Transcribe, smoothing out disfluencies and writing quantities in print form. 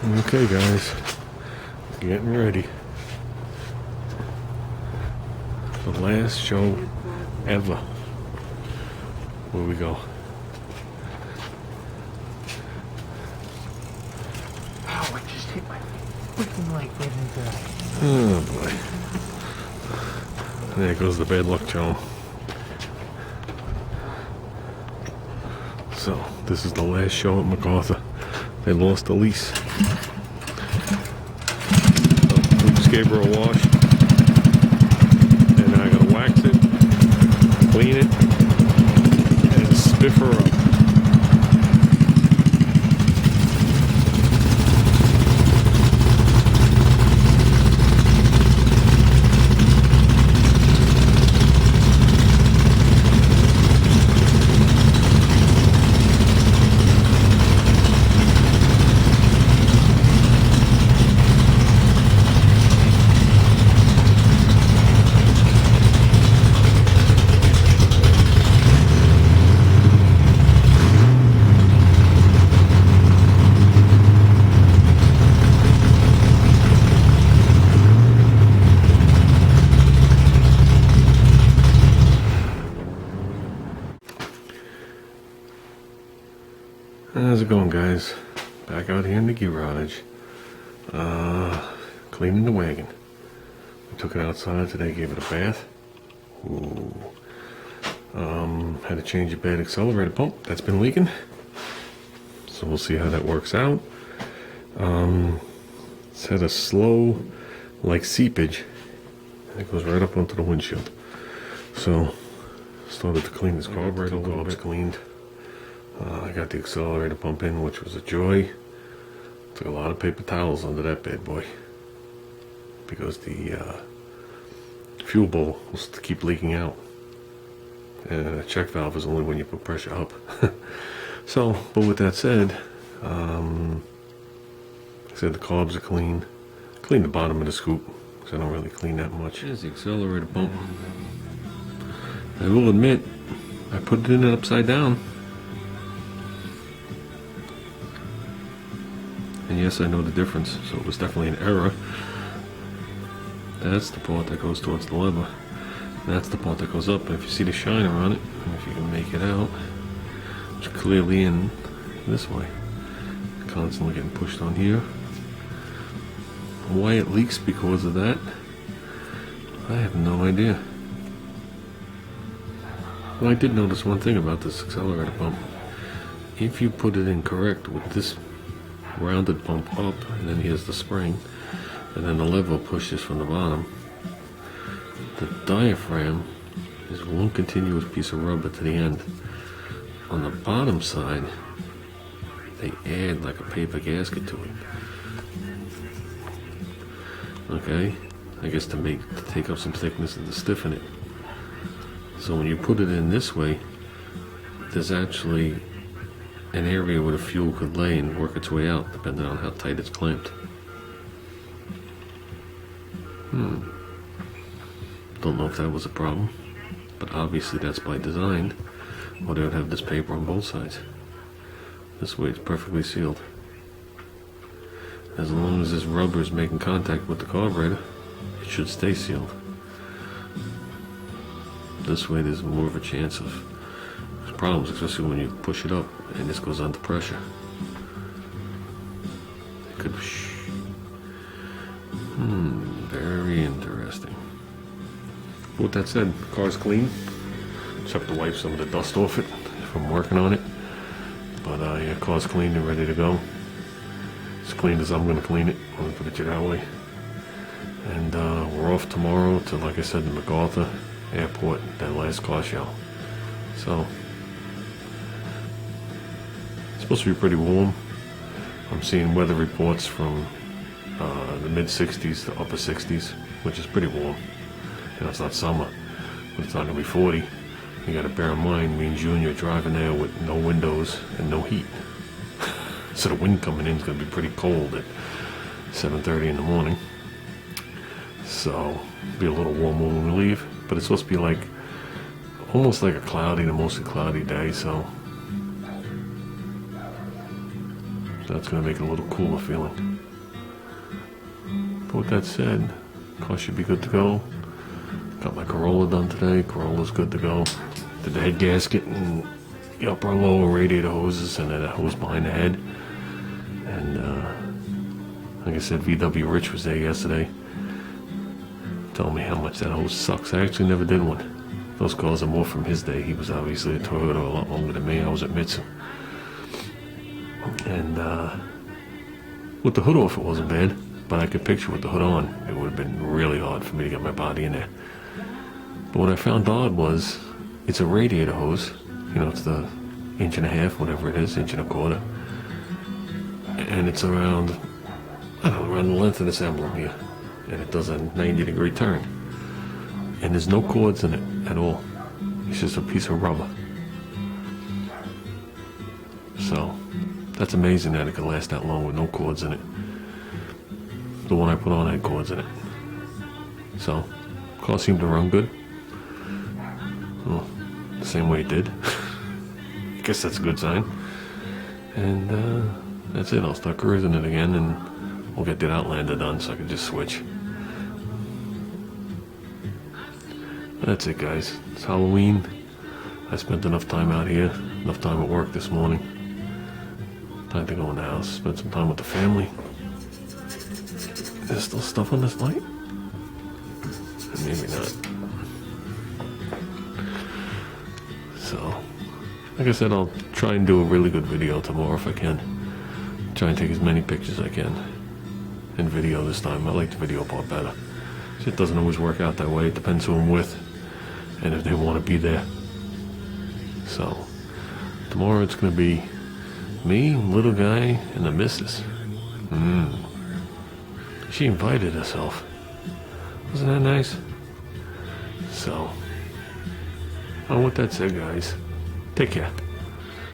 Okay, guys, getting ready. The last show ever. Where we go? Ow, I just hit my freaking leg right into that. Oh boy. There goes the bad luck charm. So, this is the last show at MacArthur. They lost the lease. So, we just gave her a wash. And I gotta wax it, clean it, and spiff her up. How's it going, guys? Back out here in the garage. Cleaning the wagon. We took it outside today, gave it a bath. Ooh. Had to change the bad accelerator pump. That's been leaking. So we'll see how that works out. It's had a slow, like seepage. It goes right up onto the windshield. So, started to clean this carburetor a little bit. Cleaned. I got the accelerator pump in, which was a joy. Took a lot of paper towels under that bad boy because the fuel bowl was to keep leaking out, and a check valve is only when you put pressure up. So, but with that said, I said the carbs are clean. Clean the bottom of the scoop because I don't really clean that much. Here's the accelerator pump. I will admit, I put it in it upside down. And yes, I know the difference, so it was definitely an error. That's the part that goes towards the lever. That's the part that goes up. And if you see the shiner on it, if you can make it out, it's clearly in this way. Constantly getting pushed on here. Why it leaks because of that, I have no idea. Well, I did notice one thing about this accelerator pump. If you put it in correct with this rounded pump up, and then here's the spring, and then the lever pushes from the bottom, the diaphragm is one continuous piece of rubber to the end. On the bottom side, they add like a paper gasket to it. Okay, I guess to take up some thickness and to stiffen it. So when you put it in this way, there's actually an area where the fuel could lay and work its way out, depending on how tight it's clamped. Don't know if that was a problem, but obviously that's by design, or they would have this paper on both sides. This way it's perfectly sealed. As long as this rubber is making contact with the carburetor, it should stay sealed. This way there's more of a chance of problems, especially when you push it up and this goes under pressure. It could. Very interesting. With that said, the car's clean. Just have to wipe some of the dust off it if I'm working on it. But yeah, car's clean and ready to go. As clean as I'm going to clean it. I'm going to put it that way. And we're off tomorrow to, like I said, the MacArthur Airport, that last car show. So. Supposed to be pretty warm. I'm seeing weather reports from the mid 60s to upper 60s, which is pretty warm. You know, it's not summer, but it's not gonna be 40. You gotta bear in mind, me and Junior are driving there with no windows and no heat. So the wind coming in is gonna be pretty cold at 7:30 in the morning. So be a little warmer when we leave, but it's supposed to be like almost like a cloudy to mostly cloudy day, so That's gonna make it a little cooler feeling. But with that said, car should be good to go. Got my Corolla done today. Corolla's good to go. Did the head gasket and the upper and lower radiator hoses, and then a hose behind the head. And like I said, VW Rich was there yesterday. Telling me how much that hose sucks. I actually never did one. Those cars are more from his day. He was obviously a Toyota a lot longer than me. I was at Mitsu. And with the hood off, it wasn't bad. But I could picture with the hood on, it would have been really hard for me to get my body in there. But what I found odd was, it's a radiator hose. You know, it's the 1.5 inches, whatever it is, 1.25 inches. And it's around, I don't know, around the length of this emblem here. And it does a 90-degree turn. And there's no cords in it at all. It's just a piece of rubber. So, that's amazing that it could last that long with no cords in it. The one I put on had cords in it. So, car seemed to run good. Well, the same way it did. I guess that's a good sign. And that's it. I'll start cruising it again, and we'll get that Outlander done so I can just switch. That's it, guys. It's Halloween. I spent enough time out here, enough time at work this morning. Time to go in the house, spend some time with the family. There's still stuff on this light? Maybe not. So, like I said, I'll try and do a really good video tomorrow if I can. Try and take as many pictures as I can. In video this time. I like the video part better. It doesn't always work out that way. It depends who I'm with and if they want to be there. So, tomorrow it's going to be me, little guy, and the missus. She invited herself. Wasn't that nice? So, with that said, guys, take care.